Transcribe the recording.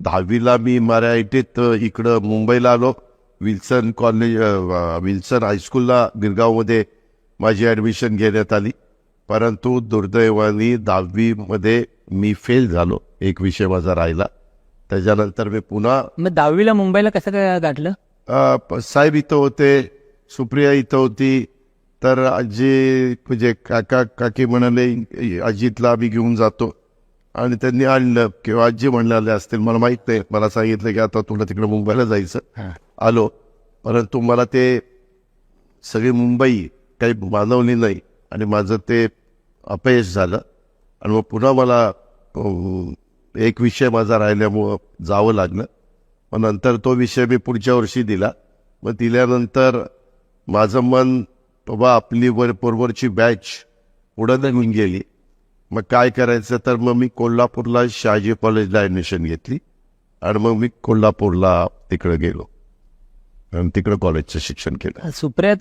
10वीला मी मराठीत इकडं मुंबईला आलो. विल्सन कॉलेज विल्सन हायस्कूलला गिरगावमध्ये माझी ॲडमिशन घेण्यात आली. परंतु दुर्दैवाने 10वीमध्ये मी फेल झालो. एक विषय माझा राहिला. त्याच्यानंतर मी पुन्हा मग 10वीला मुंबईला कसं काय गाठलं? साहेब इथं होते, सुप्रिया इथं होती. तर आजी म्हणजे काका काकी म्हणाले आजीतला आम्ही घेऊन जातो आणि त्यांनी आणलं किंवा आजी म्हणलेले असतील मला माहीत नाही. मला सांगितलं की आता तुला तिकडे मुंबईला जायचं. आलो, परंतु मला ते सगळी मुंबई काही मानवली नाही आणि माझं ते अपयश झालं. आणि मग पुन्हा मला एक विषय माझा राहिल्यामुळं जावं लागलं. मग नंतर तो विषय मी पुढच्या वर्षी दिला. मग दिल्यानंतर माझं मन बाबा आपली बरोबरची बॅच पुढं निघून गेली. मग काय करायचं, तर मग मी कोल्हापूरला शहाजी कॉलेजला ॲडमिशन घेतली आणि मग मी कोल्हापूरला तिकडं गेलो आणि तिकडं कॉलेजचं शिक्षण केलं. सुप्रिया